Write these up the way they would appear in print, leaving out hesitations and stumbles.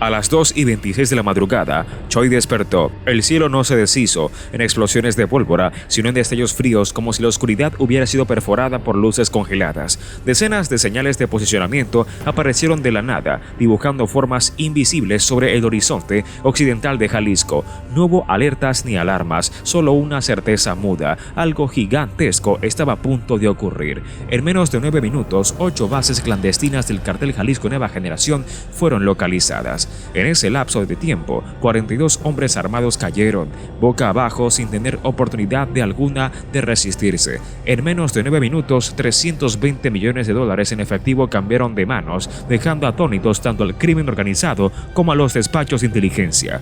A las 2:26 de la madrugada, Choi despertó. El cielo no se deshizo en explosiones de pólvora, sino en destellos fríos, como si la oscuridad hubiera sido perforada por luces congeladas. Decenas de señales de posicionamiento aparecieron de la nada, dibujando formas invisibles sobre el horizonte occidental de Jalisco. No hubo alertas ni alarmas, solo una certeza muda. Algo gigantesco estaba a punto de ocurrir. En menos de 9 minutos, 8 bases clandestinas del cartel Jalisco Nueva Generación fueron localizadas. En ese lapso de tiempo, 42 hombres armados cayeron, boca abajo, sin tener oportunidad de alguna de resistirse. En menos de 9 minutos, 320 millones de dólares en efectivo cambiaron de manos, dejando atónitos tanto al crimen organizado como a los despachos de inteligencia.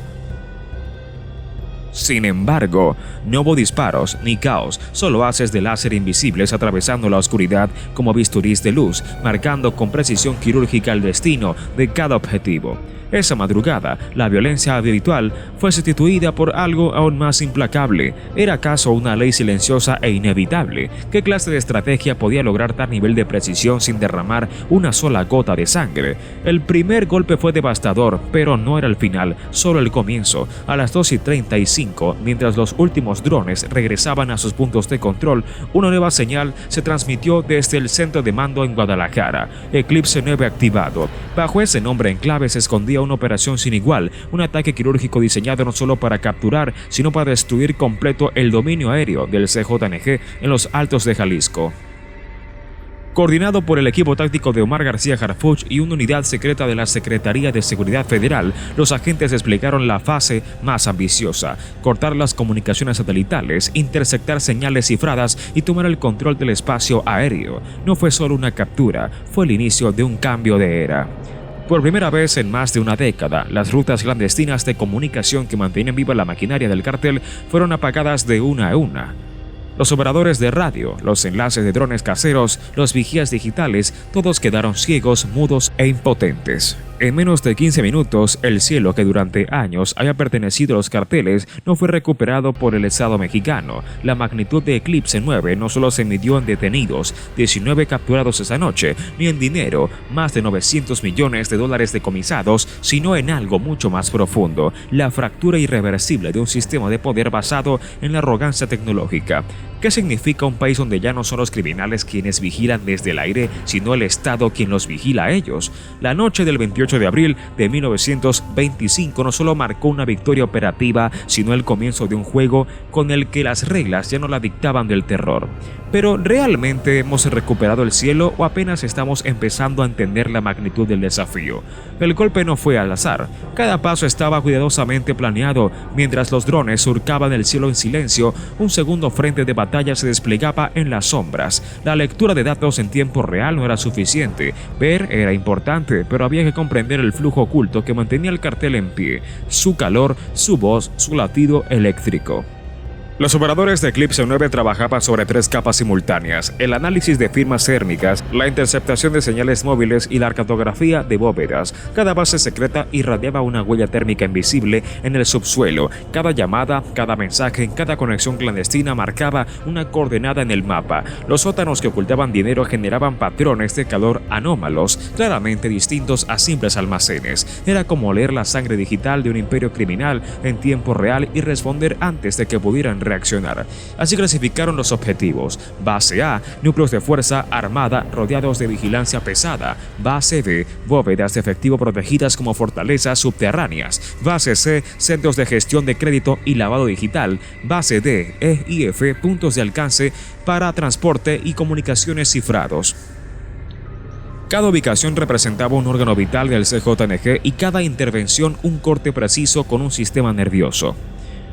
Sin embargo, no hubo disparos ni caos, solo haces de láser invisibles atravesando la oscuridad como bisturís de luz, marcando con precisión quirúrgica el destino de cada objetivo. Esa madrugada, la violencia habitual fue sustituida por algo aún más implacable. ¿Era acaso una ley silenciosa e inevitable? ¿Qué clase de estrategia podía lograr tal nivel de precisión sin derramar una sola gota de sangre? El primer golpe fue devastador, pero no era el final, solo el comienzo. A las 2:35, mientras los últimos drones regresaban a sus puntos de control, una nueva señal se transmitió desde el centro de mando en Guadalajara. Eclipse 9 activado. Bajo ese nombre en clave se escondía una operación sin igual, un ataque quirúrgico diseñado no solo para capturar, sino para destruir completo el dominio aéreo del CJNG en los Altos de Jalisco. Coordinado por el equipo táctico de Omar García Harfuch y una unidad secreta de la Secretaría de Seguridad Federal, los agentes desplegaron la fase más ambiciosa: cortar las comunicaciones satelitales, interceptar señales cifradas y tomar el control del espacio aéreo. No fue solo una captura, fue el inicio de un cambio de era. Por primera vez en más de una década, las rutas clandestinas de comunicación que mantenían viva la maquinaria del cartel fueron apagadas de una a una. Los operadores de radio, los enlaces de drones caseros, los vigías digitales, todos quedaron ciegos, mudos e impotentes. En menos de 15 minutos, el cielo que durante años había pertenecido a los carteles no fue recuperado por el Estado mexicano. La magnitud de Eclipse 9 no solo se midió en detenidos, 19 capturados esa noche, ni en dinero, más de 900 millones de dólares decomisados, sino en algo mucho más profundo: la fractura irreversible de un sistema de poder basado en la arrogancia tecnológica. ¿Qué significa un país donde ya no son los criminales quienes vigilan desde el aire, sino el Estado quien los vigila a ellos? La noche del 28 de abril de 1925 no solo marcó una victoria operativa, sino el comienzo de un juego con el que las reglas ya no la dictaban del terror. Pero ¿realmente hemos recuperado el cielo o apenas estamos empezando a entender la magnitud del desafío? El golpe no fue al azar. Cada paso estaba cuidadosamente planeado. Mientras los drones surcaban el cielo en silencio, un segundo frente de batalla se desplegaba en las sombras. La lectura de datos en tiempo real no era suficiente. Ver era importante, pero había que comprender el flujo oculto que mantenía el cartel en pie: su calor, su voz, su latido eléctrico. Los operadores de Eclipse 9 trabajaban sobre 3 capas simultáneas: el análisis de firmas térmicas, la interceptación de señales móviles y la cartografía de bóvedas. Cada base secreta irradiaba una huella térmica invisible en el subsuelo. Cada llamada, cada mensaje, cada conexión clandestina marcaba una coordenada en el mapa. Los sótanos que ocultaban dinero generaban patrones de calor anómalos, claramente distintos a simples almacenes. Era como leer la sangre digital de un imperio criminal en tiempo real y responder antes de que pudieran reaccionar. Así clasificaron los objetivos: Base A, núcleos de fuerza armada rodeados de vigilancia pesada; Base B, bóvedas de efectivo protegidas como fortalezas subterráneas; Base C, centros de gestión de crédito y lavado digital; Base D, E y F, puntos de alcance para transporte y comunicaciones cifrados. Cada ubicación representaba un órgano vital del CJNG y cada intervención un corte preciso con un sistema nervioso.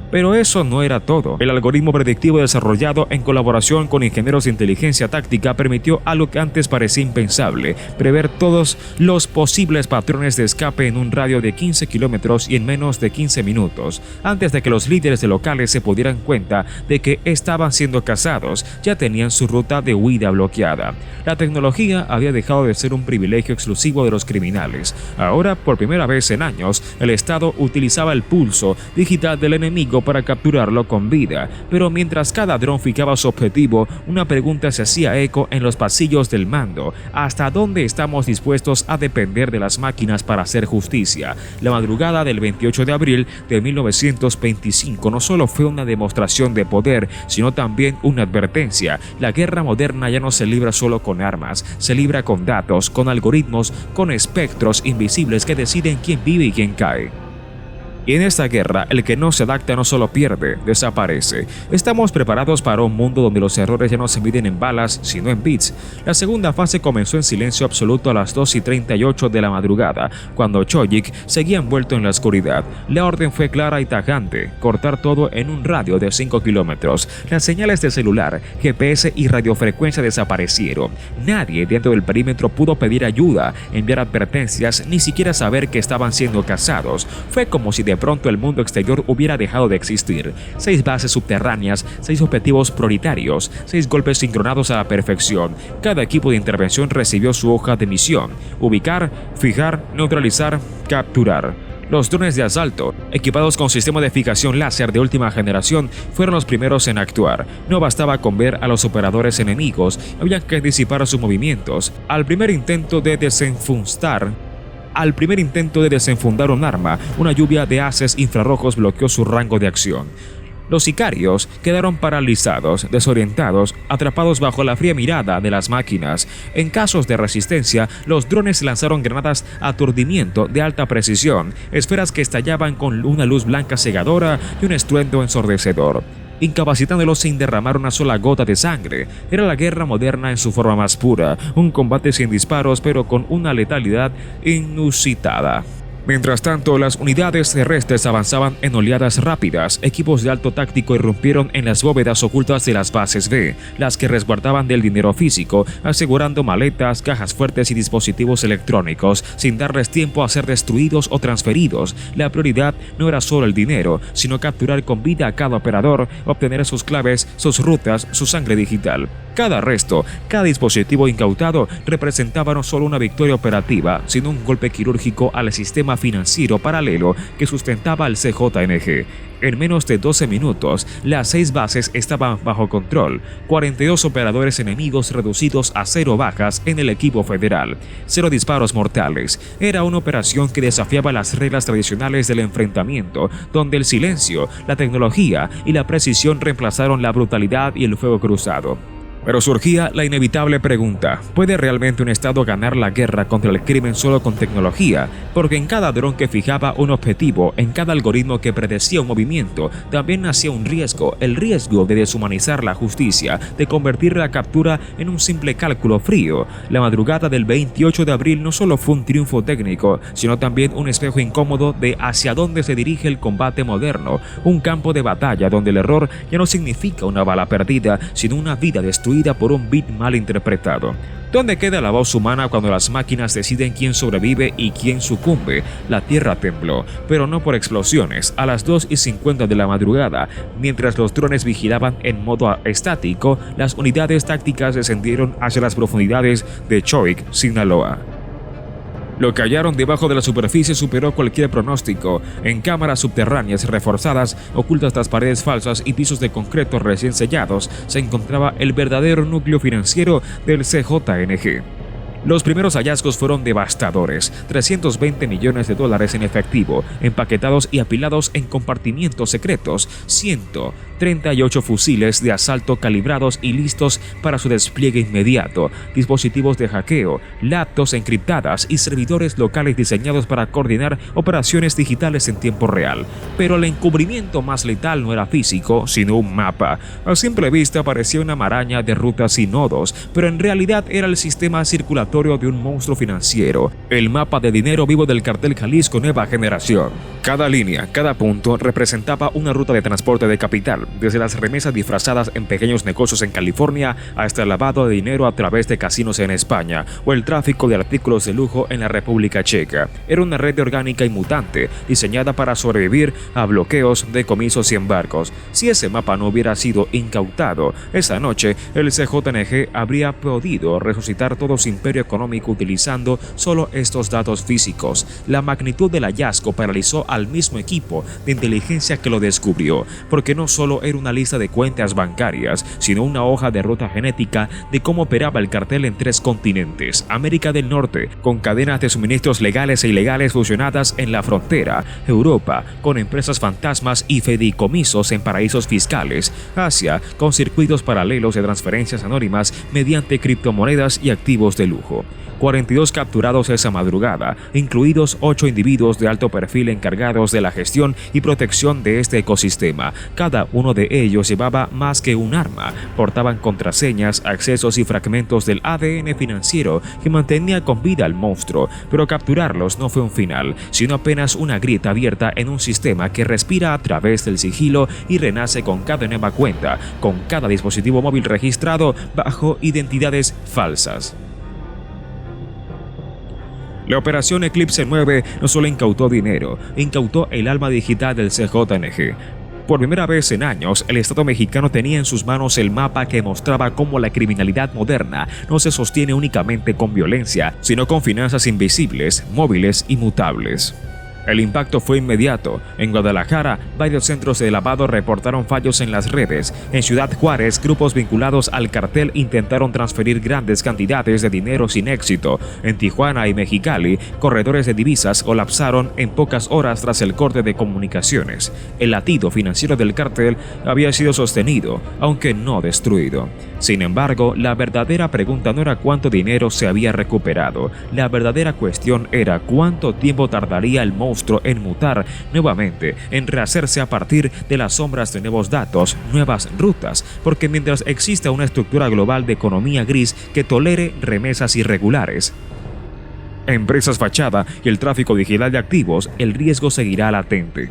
Pero eso no era todo. El algoritmo predictivo desarrollado en colaboración con ingenieros de inteligencia táctica permitió algo que antes parecía impensable: prever todos los posibles patrones de escape en un radio de 15 kilómetros y en menos de 15 minutos. Antes de que los líderes de locales se pudieran cuenta de que estaban siendo cazados, ya tenían su ruta de huida bloqueada. La tecnología había dejado de ser un privilegio exclusivo de los criminales. Ahora, por primera vez en años, el Estado utilizaba el pulso digital del enemigo enemigo para capturarlo con vida, pero mientras cada dron fijaba su objetivo, una pregunta se hacía eco en los pasillos del mando: ¿hasta dónde estamos dispuestos a depender de las máquinas para hacer justicia? La madrugada del 28 de abril de 1925 no solo fue una demostración de poder, sino también una advertencia. La guerra moderna ya no se libra solo con armas, se libra con datos, con algoritmos, con espectros invisibles que deciden quién vive y quién cae. Y en esta guerra, el que no se adapta no solo pierde, desaparece. Estamos preparados para un mundo donde los errores ya no se miden en balas, sino en bits. La segunda fase comenzó en silencio absoluto a las 2:38 de la madrugada, cuando Choyik seguía envuelto en la oscuridad. La orden fue clara y tajante: cortar todo en un radio de 5 kilómetros. Las señales de celular, GPS y radiofrecuencia desaparecieron. Nadie dentro del perímetro pudo pedir ayuda, enviar advertencias, ni siquiera saber que estaban siendo cazados. Fue como si de pronto el mundo exterior hubiera dejado de existir. 6 bases subterráneas, 6 objetivos prioritarios, 6 golpes sincronados a la perfección. Cada equipo de intervención recibió su hoja de misión: ubicar, fijar, neutralizar, capturar. Los drones de asalto, equipados con sistema de fijación láser de última generación, fueron los primeros en actuar. No bastaba con ver a los operadores enemigos, había que disipar sus movimientos. Al primer intento de desenfundar un arma, una lluvia de haces infrarrojos bloqueó su rango de acción. Los sicarios quedaron paralizados, desorientados, atrapados bajo la fría mirada de las máquinas. En casos de resistencia, los drones lanzaron granadas aturdimiento de alta precisión, esferas que estallaban con una luz blanca cegadora y un estruendo ensordecedor, incapacitándolos sin derramar una sola gota de sangre. Era la guerra moderna en su forma más pura, un combate sin disparos pero con una letalidad inusitada. Mientras tanto, las unidades terrestres avanzaban en oleadas rápidas. Equipos de alto táctico irrumpieron en las bóvedas ocultas de las bases B, las que resguardaban del dinero físico, asegurando maletas, cajas fuertes y dispositivos electrónicos, sin darles tiempo a ser destruidos o transferidos. La prioridad no era solo el dinero, sino capturar con vida a cada operador, obtener sus claves, sus rutas, su sangre digital. Cada arresto, cada dispositivo incautado representaba no solo una victoria operativa, sino un golpe quirúrgico al sistema financiero paralelo que sustentaba al CJNG. En menos de 12 minutos, las 6 bases estaban bajo control, 42 operadores enemigos reducidos a 0 bajas en el equipo federal, 0 disparos mortales. Era una operación que desafiaba las reglas tradicionales del enfrentamiento, donde el silencio, la tecnología y la precisión reemplazaron la brutalidad y el fuego cruzado. Pero surgía la inevitable pregunta: ¿puede realmente un Estado ganar la guerra contra el crimen solo con tecnología? Porque en cada dron que fijaba un objetivo, en cada algoritmo que predecía un movimiento, también nacía un riesgo: el riesgo de deshumanizar la justicia, de convertir la captura en un simple cálculo frío. La madrugada del 28 de abril no solo fue un triunfo técnico, sino también un espejo incómodo de hacia dónde se dirige el combate moderno, un campo de batalla donde el error ya no significa una bala perdida, sino una vida destruida por un bit mal interpretado. ¿Dónde queda la voz humana cuando las máquinas deciden quién sobrevive y quién sucumbe? La tierra tembló, pero no por explosiones. A las 2:50 de la madrugada, mientras los drones vigilaban en modo estático, las unidades tácticas descendieron hacia las profundidades de Choyik, Sinaloa. Lo que hallaron debajo de la superficie superó cualquier pronóstico. En cámaras subterráneas reforzadas, ocultas tras paredes falsas y pisos de concreto recién sellados, se encontraba el verdadero núcleo financiero del CJNG. Los primeros hallazgos fueron devastadores: 320 millones de dólares en efectivo, empaquetados y apilados en compartimientos secretos, 138 fusiles de asalto calibrados y listos para su despliegue inmediato, dispositivos de hackeo, laptops encriptadas y servidores locales diseñados para coordinar operaciones digitales en tiempo real. Pero el encubrimiento más letal no era físico, sino un mapa. A simple vista parecía una maraña de rutas y nodos, pero en realidad era el sistema circulatorio de un monstruo financiero, el mapa de dinero vivo del cartel Jalisco Nueva Generación. Cada línea, cada punto representaba una ruta de transporte de capital, desde las remesas disfrazadas en pequeños negocios en California hasta el lavado de dinero a través de casinos en España o el tráfico de artículos de lujo en la República Checa. Era una red orgánica y mutante, diseñada para sobrevivir a bloqueos, decomisos y embargos. Si ese mapa no hubiera sido incautado, esa noche el CJNG habría podido resucitar todo su imperio económico utilizando solo estos datos físicos. La magnitud del hallazgo paralizó al mismo equipo de inteligencia que lo descubrió, porque no solo era una lista de cuentas bancarias, sino una hoja de ruta genética de cómo operaba el cartel en 3 continentes: América del Norte, con cadenas de suministros legales e ilegales fusionadas en la frontera; Europa, con empresas fantasmas y fideicomisos en paraísos fiscales; Asia, con circuitos paralelos de transferencias anónimas mediante criptomonedas y activos de lujo. 42 capturados esa madrugada, incluidos 8 individuos de alto perfil encargados de la gestión y protección de este ecosistema. Cada uno de ellos llevaba más que un arma, portaban contraseñas, accesos y fragmentos del ADN financiero que mantenía con vida al monstruo, pero capturarlos no fue un final, sino apenas una grieta abierta en un sistema que respira a través del sigilo y renace con cada nueva cuenta, con cada dispositivo móvil registrado bajo identidades falsas. La operación Eclipse 9 no solo incautó dinero, incautó el alma digital del CJNG. Por primera vez en años, el Estado mexicano tenía en sus manos el mapa que mostraba cómo la criminalidad moderna no se sostiene únicamente con violencia, sino con finanzas invisibles, móviles y mutables. El impacto fue inmediato. En Guadalajara, varios centros de lavado reportaron fallos en las redes. En Ciudad Juárez, grupos vinculados al cartel intentaron transferir grandes cantidades de dinero sin éxito. En Tijuana y Mexicali, corredores de divisas colapsaron en pocas horas tras el corte de comunicaciones. El latido financiero del cartel había sido sostenido, aunque no destruido. Sin embargo, la verdadera pregunta no era cuánto dinero se había recuperado. La verdadera cuestión era cuánto tiempo tardaría el monstruo en mutar nuevamente, en rehacerse a partir de las sombras de nuevos datos, nuevas rutas, porque mientras exista una estructura global de economía gris que tolere remesas irregulares, empresas fachada y el tráfico digital de activos, el riesgo seguirá latente.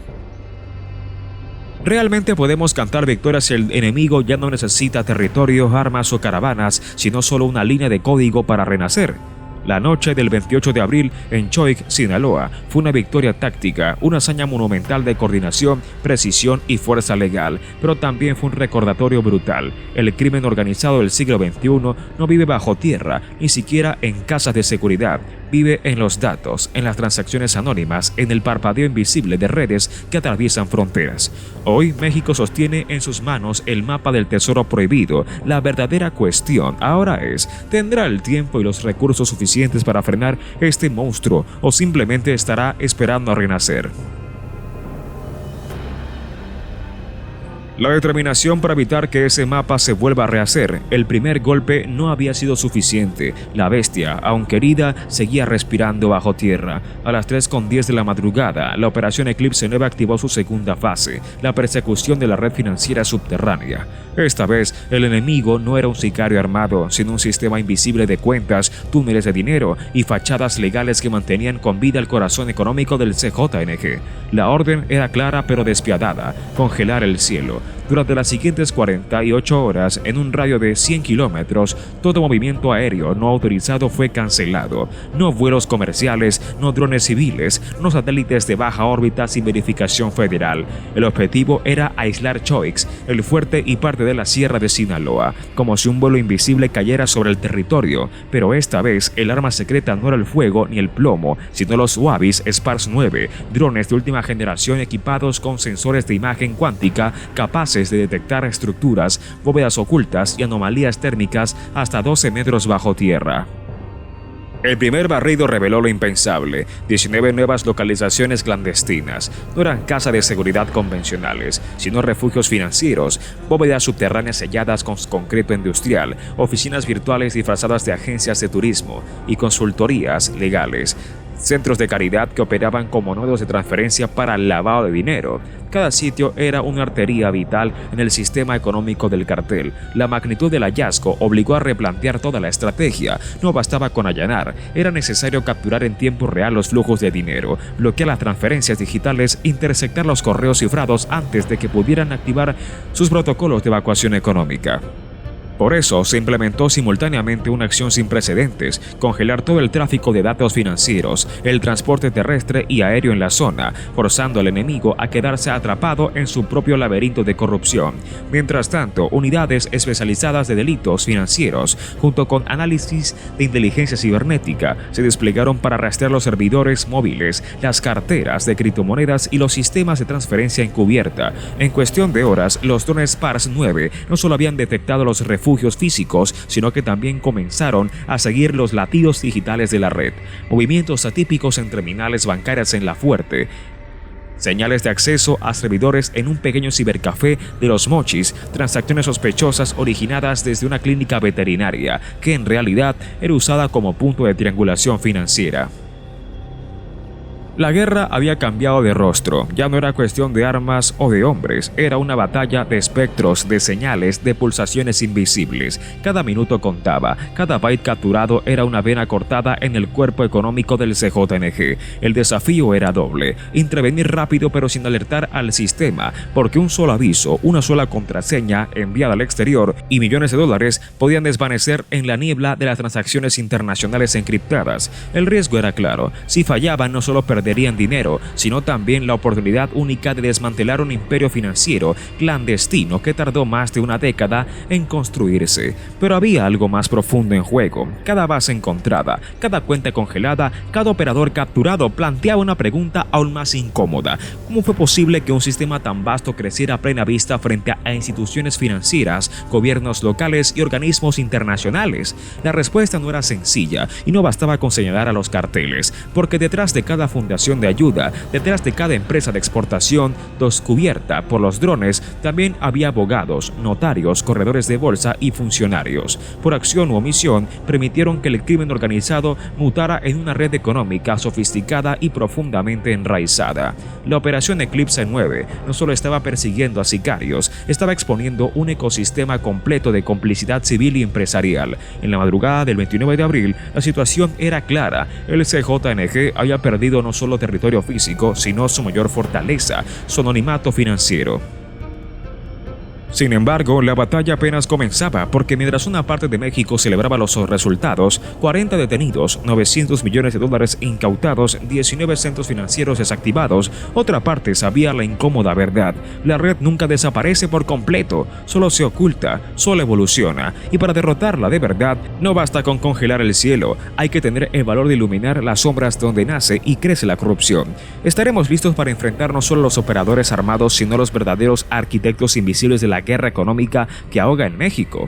Realmente podemos cantar victoria si el enemigo ya no necesita territorio, armas o caravanas, sino solo una línea de código para renacer. La noche del 28 de abril en Choix, Sinaloa, fue una victoria táctica, una hazaña monumental de coordinación, precisión y fuerza legal, pero también fue un recordatorio brutal. El crimen organizado del siglo XXI no vive bajo tierra, ni siquiera en casas de seguridad. Vive en los datos, en las transacciones anónimas, en el parpadeo invisible de redes que atraviesan fronteras. Hoy México sostiene en sus manos el mapa del tesoro prohibido. La verdadera cuestión ahora es: ¿tendrá el tiempo y los recursos suficientes para frenar este monstruo o simplemente estará esperando a renacer? La determinación para evitar que ese mapa se vuelva a rehacer. El primer golpe no había sido suficiente. La bestia, aunque herida, seguía respirando bajo tierra. A las 3:10 de la madrugada, la operación Eclipse 9 activó su segunda fase, la persecución de la red financiera subterránea. Esta vez, el enemigo no era un sicario armado, sino un sistema invisible de cuentas, túneles de dinero y fachadas legales que mantenían con vida el corazón económico del CJNG. La orden era clara pero despiadada: congelar el cielo. Durante las siguientes 48 horas, en un radio de 100 kilómetros, todo movimiento aéreo no autorizado fue cancelado. No vuelos comerciales, no drones civiles, no satélites de baja órbita sin verificación federal. El objetivo era aislar Choix, el fuerte y parte de la sierra de Sinaloa, como si un vuelo invisible cayera sobre el territorio. Pero esta vez, el arma secreta no era el fuego ni el plomo, sino los Huavis Spars 9, drones de última generación equipados con sensores de imagen cuántica capaces de detectar estructuras, bóvedas ocultas y anomalías térmicas hasta 12 metros bajo tierra. El primer barrido reveló lo impensable: 19 nuevas localizaciones clandestinas. No eran casas de seguridad convencionales, sino refugios financieros, bóvedas subterráneas selladas con concreto industrial, oficinas virtuales disfrazadas de agencias de turismo y consultorías legales, centros de caridad que operaban como nodos de transferencia para el lavado de dinero. Cada sitio era una arteria vital en el sistema económico del cartel. La magnitud del hallazgo obligó a replantear toda la estrategia. No bastaba con allanar, era necesario capturar en tiempo real los flujos de dinero, bloquear las transferencias digitales, interceptar los correos cifrados antes de que pudieran activar sus protocolos de evacuación económica. Por eso se implementó simultáneamente una acción sin precedentes: congelar todo el tráfico de datos financieros, el transporte terrestre y aéreo en la zona, forzando al enemigo a quedarse atrapado en su propio laberinto de corrupción. Mientras tanto, unidades especializadas de delitos financieros, junto con análisis de inteligencia cibernética, se desplegaron para rastrear los servidores móviles, las carteras de criptomonedas y los sistemas de transferencia encubierta. En cuestión de horas, los drones Pars 9 no solo habían detectado los refugios físicos, sino que también comenzaron a seguir los latidos digitales de la red, movimientos atípicos en terminales bancarias en La Fuerte, señales de acceso a servidores en un pequeño cibercafé de Los Mochis, transacciones sospechosas originadas desde una clínica veterinaria que en realidad era usada como punto de triangulación financiera. La guerra había cambiado de rostro, ya no era cuestión de armas o de hombres, era una batalla de espectros, de señales, de pulsaciones invisibles. Cada minuto contaba, cada byte capturado era una vena cortada en el cuerpo económico del CJNG. El desafío era doble: intervenir rápido pero sin alertar al sistema, porque un solo aviso, una sola contraseña enviada al exterior y millones de dólares podían desvanecer en la niebla de las transacciones internacionales encriptadas. El riesgo era claro: si fallaban, no solo perderían dinero, sino también la oportunidad única de desmantelar un imperio financiero clandestino que tardó más de una década en construirse. Pero había algo más profundo en juego. Cada base encontrada, cada cuenta congelada, cada operador capturado planteaba una pregunta aún más incómoda: ¿cómo fue posible que un sistema tan vasto creciera a plena vista frente a instituciones financieras, gobiernos locales y organismos internacionales? La respuesta no era sencilla y no bastaba con señalar a los carteles, porque detrás de cada fundación de ayuda, detrás de cada empresa de exportación descubierta por los drones, también había abogados, notarios, corredores de bolsa y funcionarios. Por acción u omisión, permitieron que el crimen organizado mutara en una red económica sofisticada y profundamente enraizada. La operación Eclipse 9 no solo estaba persiguiendo a sicarios, estaba exponiendo un ecosistema completo de complicidad civil y empresarial. En la madrugada del 29 de abril, la situación era clara: el CJNG había perdido no solo territorio físico, sino su mayor fortaleza, su anonimato financiero. Sin embargo, la batalla apenas comenzaba, porque mientras una parte de México celebraba los resultados, 40 detenidos, 900 millones de dólares incautados, 19 centros financieros desactivados, otra parte sabía la incómoda verdad: la red nunca desaparece por completo, solo se oculta, solo evoluciona, y para derrotarla de verdad no basta con congelar el cielo, hay que tener el valor de iluminar las sombras donde nace y crece la corrupción. Estaremos listos para enfrentar no solo a los operadores armados, sino a los verdaderos arquitectos invisibles de la guerra económica que ahoga en México.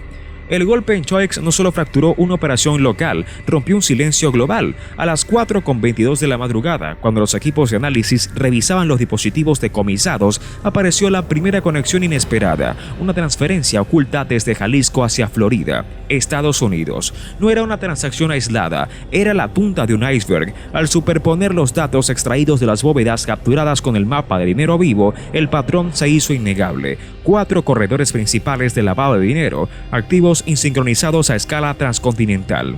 El golpe en Choix no solo fracturó una operación local, rompió un silencio global. A las 4:22 de la madrugada, cuando los equipos de análisis revisaban los dispositivos decomisados, apareció la primera conexión inesperada: una transferencia oculta desde Jalisco hacia Florida, Estados Unidos. No era una transacción aislada, era la punta de un iceberg. Al superponer los datos extraídos de las bóvedas capturadas con el mapa de dinero vivo, el patrón se hizo innegable: 4 corredores principales de lavado de dinero, activos sincronizados a escala transcontinental.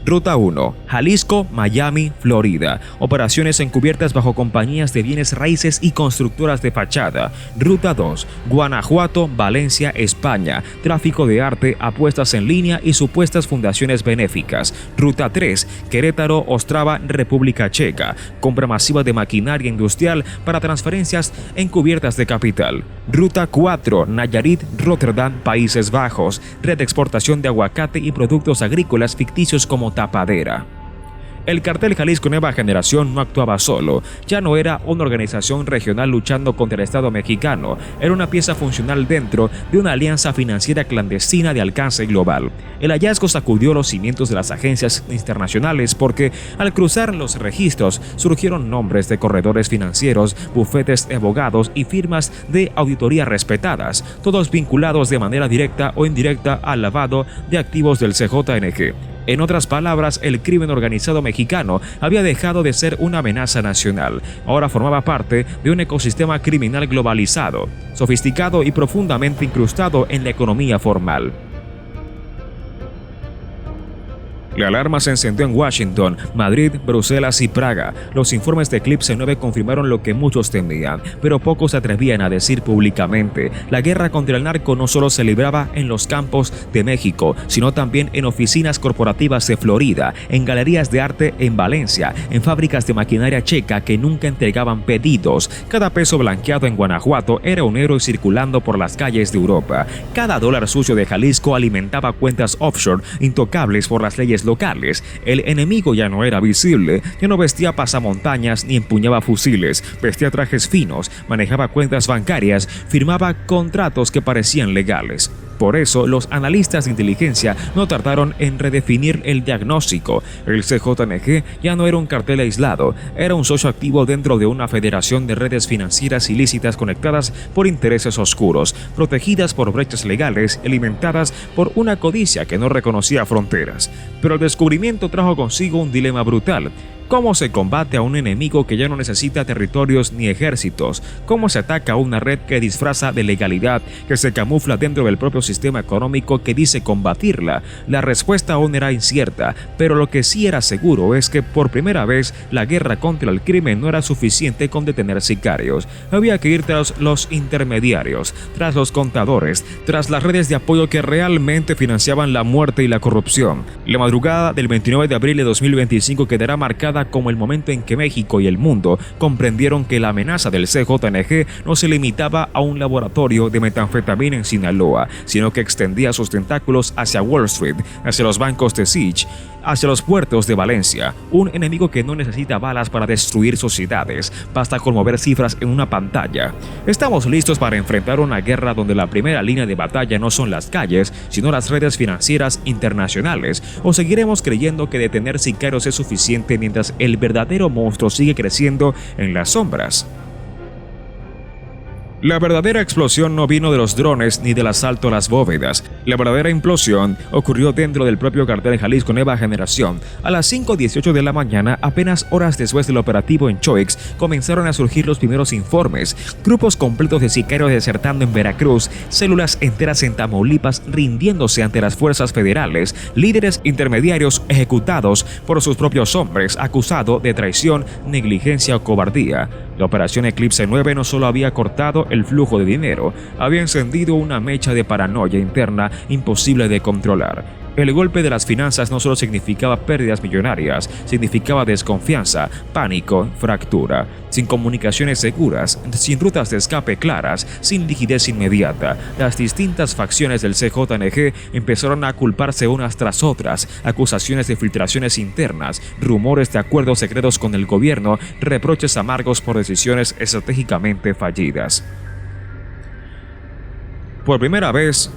Ruta 1: Jalisco, Miami, Florida. Operaciones encubiertas bajo compañías de bienes raíces y constructoras de fachada. Ruta 2: Guanajuato, Valencia, España. Tráfico de arte, apuestas en línea y supuestas fundaciones benéficas. Ruta 3: Querétaro, Ostrava, República Checa. Compra masiva de maquinaria industrial para transferencias encubiertas de capital. Ruta 4: Nayarit, Rotterdam, Países Bajos. Red de exportación de aguacate y productos agrícolas ficticios como tapadera. El cartel Jalisco Nueva Generación no actuaba solo, ya no era una organización regional luchando contra el Estado mexicano, era una pieza funcional dentro de una alianza financiera clandestina de alcance global. El hallazgo sacudió los cimientos de las agencias internacionales, porque al cruzar los registros surgieron nombres de corredores financieros, bufetes de abogados y firmas de auditoría respetadas, todos vinculados de manera directa o indirecta al lavado de activos del CJNG. En otras palabras, el crimen organizado mexicano había dejado de ser una amenaza nacional. Ahora formaba parte de un ecosistema criminal globalizado, sofisticado y profundamente incrustado en la economía formal. La alarma se encendió en Washington, Madrid, Bruselas y Praga. Los informes de Eclipse 9 confirmaron lo que muchos temían, pero pocos se atrevían a decir públicamente. La guerra contra el narco no solo se libraba en los campos de México, sino también en oficinas corporativas de Florida, en galerías de arte en Valencia, en fábricas de maquinaria checa que nunca entregaban pedidos. Cada peso blanqueado en Guanajuato era un héroe circulando por las calles de Europa. Cada dólar sucio de Jalisco alimentaba cuentas offshore intocables por las leyes locales. El enemigo ya no era visible, ya no vestía pasamontañas ni empuñaba fusiles, vestía trajes finos, manejaba cuentas bancarias, firmaba contratos que parecían legales. Por eso, los analistas de inteligencia no tardaron en redefinir el diagnóstico. El CJNG ya no era un cartel aislado, era un socio activo dentro de una federación de redes financieras ilícitas conectadas por intereses oscuros, protegidas por brechas legales, alimentadas por una codicia que no reconocía fronteras. Pero el descubrimiento trajo consigo un dilema brutal. ¿Cómo se combate a un enemigo que ya no necesita territorios ni ejércitos? ¿Cómo se ataca a una red que disfraza de legalidad, que se camufla dentro del propio sistema económico que dice combatirla? La respuesta aún era incierta, pero lo que sí era seguro es que por primera vez la guerra contra el crimen no era suficiente con detener sicarios. Había que ir tras los intermediarios, tras los contadores, tras las redes de apoyo que realmente financiaban la muerte y la corrupción. La madrugada del 29 de abril de 2025 quedará marcada como el momento en que México y el mundo comprendieron que la amenaza del CJNG no se limitaba a un laboratorio de metanfetamina en Sinaloa, sino que extendía sus tentáculos hacia Wall Street, hacia los bancos de Siege, hacia los puertos de Valencia. Un enemigo que no necesita balas para destruir sociedades, basta con mover cifras en una pantalla. Estamos listos para enfrentar una guerra donde la primera línea de batalla no son las calles, sino las redes financieras internacionales, o seguiremos creyendo que detener sicarios es suficiente mientras el verdadero monstruo sigue creciendo en las sombras. La verdadera explosión no vino de los drones ni del asalto a las bóvedas. La verdadera implosión ocurrió dentro del propio cartel Jalisco Nueva Generación. A las 5:18 de la mañana, apenas horas después del operativo en Choix, comenzaron a surgir los primeros informes. Grupos completos de sicarios desertando en Veracruz, células enteras en Tamaulipas rindiéndose ante las fuerzas federales, líderes intermediarios ejecutados por sus propios hombres, acusados de traición, negligencia o cobardía. La operación Eclipse 9 no solo había cortado el flujo de dinero, había encendido una mecha de paranoia interna imposible de controlar. El golpe de las finanzas no solo significaba pérdidas millonarias, significaba desconfianza, pánico, fractura. Sin comunicaciones seguras, sin rutas de escape claras, sin liquidez inmediata, las distintas facciones del CJNG empezaron a culparse unas tras otras, acusaciones de filtraciones internas, rumores de acuerdos secretos con el gobierno, reproches amargos por decisiones estratégicamente fallidas. Por primera vez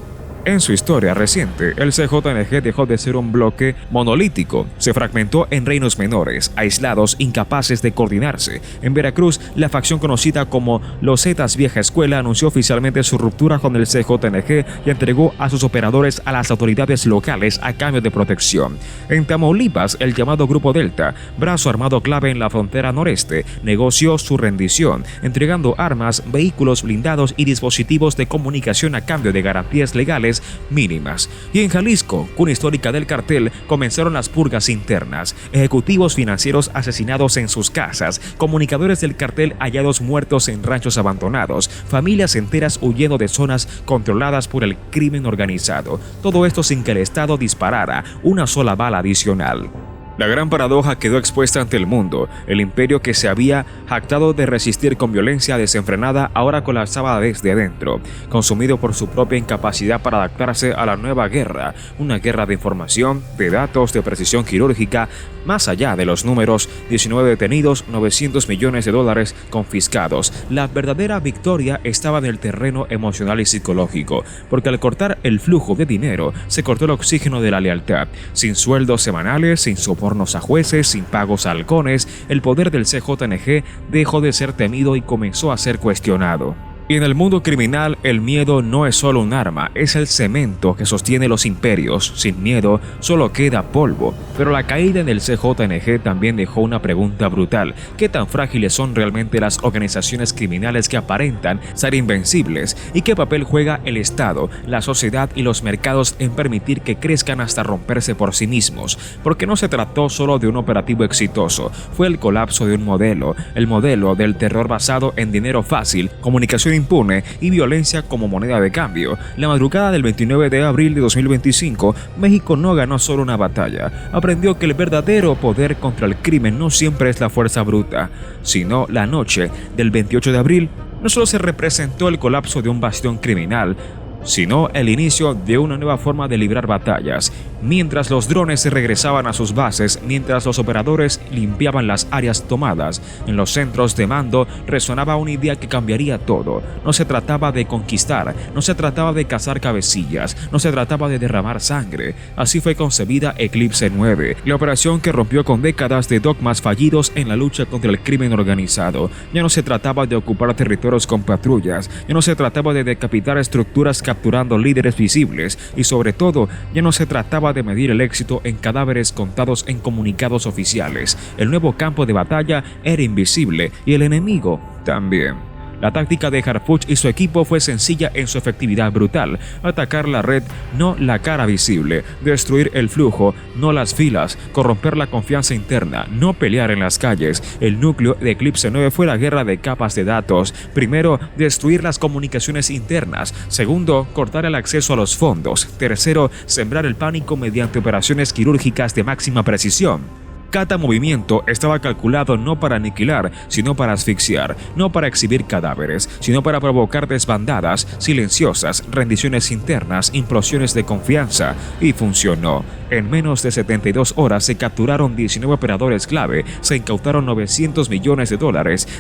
en su historia reciente, el CJNG dejó de ser un bloque monolítico. Se fragmentó en reinos menores, aislados, incapaces de coordinarse. En Veracruz, la facción conocida como los Zetas Vieja Escuela anunció oficialmente su ruptura con el CJNG y entregó a sus operadores a las autoridades locales a cambio de protección. En Tamaulipas, el llamado Grupo Delta, brazo armado clave en la frontera noreste, negoció su rendición, entregando armas, vehículos blindados y dispositivos de comunicación a cambio de garantías legales mínimas. Y en Jalisco, cuna histórica del cartel, comenzaron las purgas internas. Ejecutivos financieros asesinados en sus casas, comunicadores del cartel hallados muertos en ranchos abandonados, familias enteras huyendo de zonas controladas por el crimen organizado. Todo esto sin que el Estado disparara una sola bala adicional. La gran paradoja quedó expuesta ante el mundo. El imperio que se había jactado de resistir con violencia desenfrenada ahora colapsaba desde adentro, consumido por su propia incapacidad para adaptarse a la nueva guerra, una guerra de información, de datos, de precisión quirúrgica. Más allá de los números, 19 detenidos, 900 millones de dólares confiscados. La verdadera victoria estaba en el terreno emocional y psicológico, porque al cortar el flujo de dinero, se cortó el oxígeno de la lealtad. Sin sueldos semanales, sin sobornos a jueces, sin pagos a halcones, el poder del CJNG dejó de ser temido y comenzó a ser cuestionado. Y en el mundo criminal, el miedo no es solo un arma, es el cemento que sostiene los imperios. Sin miedo, solo queda polvo. Pero la caída en el CJNG también dejó una pregunta brutal. ¿Qué tan frágiles son realmente las organizaciones criminales que aparentan ser invencibles? ¿Y qué papel juega el Estado, la sociedad y los mercados en permitir que crezcan hasta romperse por sí mismos? Porque no se trató solo de un operativo exitoso, fue el colapso de un modelo, el modelo del terror basado en dinero fácil, comunicación impune y violencia como moneda de cambio. La madrugada del 29 de abril de 2025, México no ganó solo una batalla, aprendió que el verdadero poder contra el crimen no siempre es la fuerza bruta, sino la noche del 28 de abril no solo se representó el colapso de un bastión criminal, sino el inicio de una nueva forma de librar batallas. Mientras los drones se regresaban a sus bases, mientras los operadores limpiaban las áreas tomadas, en los centros de mando resonaba una idea que cambiaría todo. No se trataba de conquistar, no se trataba de cazar cabecillas, no se trataba de derramar sangre. Así fue concebida Eclipse 9, la operación que rompió con décadas de dogmas fallidos en la lucha contra el crimen organizado. Ya no se trataba de ocupar territorios con patrullas, ya no se trataba de decapitar estructuras capturando líderes visibles y sobre todo ya no se trataba de medir el éxito en cadáveres contados en comunicados oficiales. El nuevo campo de batalla era invisible y el enemigo también. La táctica de Harfuch y su equipo fue sencilla en su efectividad brutal: atacar la red, no la cara visible, destruir el flujo, no las filas, corromper la confianza interna, no pelear en las calles. El núcleo de Eclipse 9 fue la guerra de capas de datos. Primero, destruir las comunicaciones internas. Segundo, cortar el acceso a los fondos. Tercero, sembrar el pánico mediante operaciones quirúrgicas de máxima precisión. Cada movimiento estaba calculado no para aniquilar, sino para asfixiar, no para exhibir cadáveres, sino para provocar desbandadas, silenciosas, rendiciones internas, implosiones de confianza. Y funcionó. En menos de 72 horas se capturaron 19 operadores clave, se incautaron $900 millones,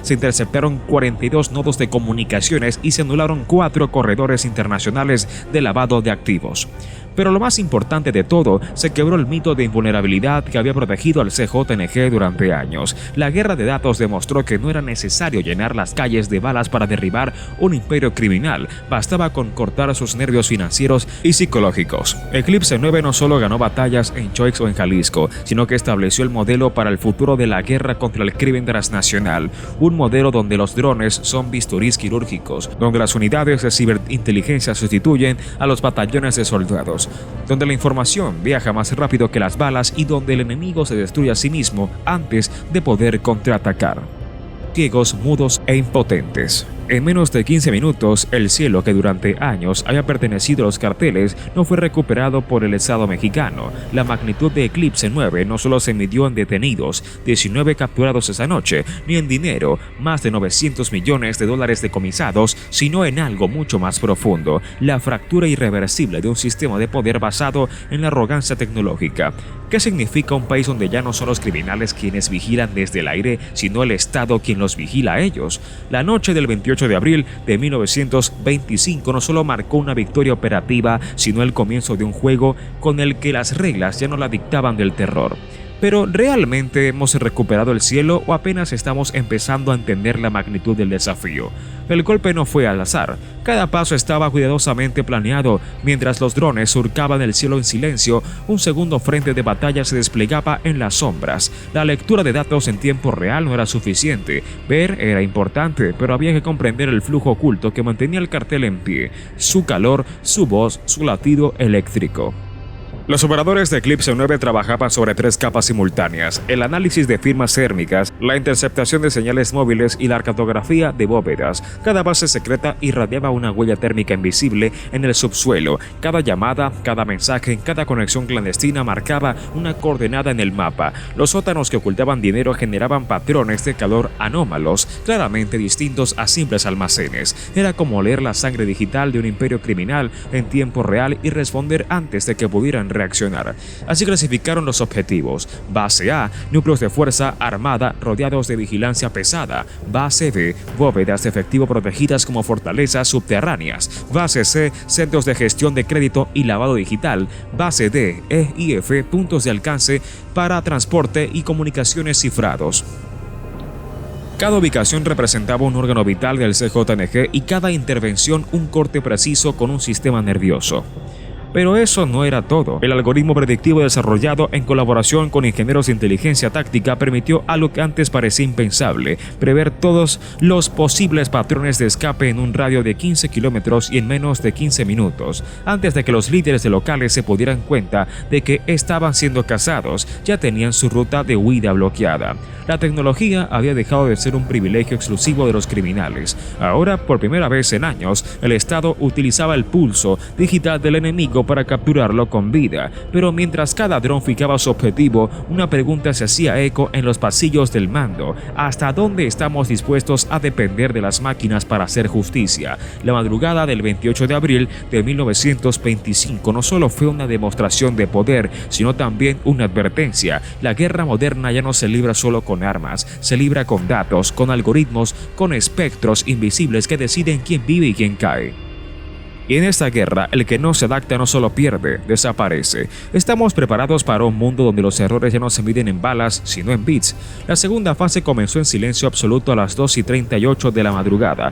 se interceptaron 42 nodos de comunicaciones y se anularon 4 corredores internacionales de lavado de activos. Pero lo más importante de todo, se quebró el mito de invulnerabilidad que había protegido al CJNG durante años. La guerra de datos demostró que no era necesario llenar las calles de balas para derribar un imperio criminal, bastaba con cortar sus nervios financieros y psicológicos. Eclipse 9 no solo ganó batallas en Choix o en Jalisco, sino que estableció el modelo para el futuro de la guerra contra el crimen transnacional, un modelo donde los drones son bisturís quirúrgicos, donde las unidades de ciberinteligencia sustituyen a los batallones de soldados, donde la información viaja más rápido que las balas y donde el enemigo se destruye a sí mismo antes de poder contraatacar. Ciegos, mudos e impotentes. En menos de 15 minutos, el cielo que durante años había pertenecido a los carteles no fue recuperado por el Estado mexicano. La magnitud de Eclipse 9 no solo se midió en detenidos, 19 capturados esa noche, ni en dinero, más de $900 millones decomisados, sino en algo mucho más profundo: la fractura irreversible de un sistema de poder basado en la arrogancia tecnológica. ¿Qué significa un país donde ya no son los criminales quienes vigilan desde el aire, sino el Estado quien los vigila a ellos? La noche del 28 de abril de 1925 no solo marcó una victoria operativa, sino el comienzo de un juego con el que las reglas ya no la dictaban del terror. Pero ¿realmente hemos recuperado el cielo o apenas estamos empezando a entender la magnitud del desafío? El golpe no fue al azar. Cada paso estaba cuidadosamente planeado. Mientras los drones surcaban el cielo en silencio, un segundo frente de batalla se desplegaba en las sombras. La lectura de datos en tiempo real no era suficiente. Ver era importante, pero había que comprender el flujo oculto que mantenía el cartel en pie: su calor, su voz, su latido eléctrico. Los operadores de Eclipse 9 trabajaban sobre 3 capas simultáneas: el análisis de firmas térmicas, la interceptación de señales móviles y la cartografía de bóvedas. Cada base secreta irradiaba una huella térmica invisible en el subsuelo. Cada llamada, cada mensaje, cada conexión clandestina marcaba una coordenada en el mapa. Los sótanos que ocultaban dinero generaban patrones de calor anómalos, claramente distintos a simples almacenes. Era como leer la sangre digital de un imperio criminal en tiempo real y responder antes de que pudieran reaccionar. Así clasificaron los objetivos: Base A, núcleos de fuerza armada rodeados de vigilancia pesada; Base B, bóvedas de efectivo protegidas como fortalezas subterráneas; Base C, centros de gestión de crédito y lavado digital; Base D, E y F, puntos de alcance para transporte y comunicaciones cifrados. Cada ubicación representaba un órgano vital del CJNG y cada intervención un corte preciso con un sistema nervioso. Pero eso no era todo. El algoritmo predictivo desarrollado en colaboración con ingenieros de inteligencia táctica permitió algo que antes parecía impensable: prever todos los posibles patrones de escape en un radio de 15 kilómetros y en menos de 15 minutos. Antes de que los líderes de locales se pudieran cuenta de que estaban siendo cazados, ya tenían su ruta de huida bloqueada. La tecnología había dejado de ser un privilegio exclusivo de los criminales. Ahora, por primera vez en años, el Estado utilizaba el pulso digital del enemigo para capturarlo con vida. Pero mientras cada dron fijaba su objetivo, una pregunta se hacía eco en los pasillos del mando: ¿hasta dónde estamos dispuestos a depender de las máquinas para hacer justicia? La madrugada del 28 de abril de 1925 no solo fue una demostración de poder, sino también una advertencia. La guerra moderna ya no se libra solo con armas, se libra con datos, con algoritmos, con espectros invisibles que deciden quién vive y quién cae. Y en esta guerra, el que no se adapta no solo pierde, desaparece. Estamos preparados para un mundo donde los errores ya no se miden en balas, sino en bits. La segunda fase comenzó en silencio absoluto a las 2:38 de la madrugada.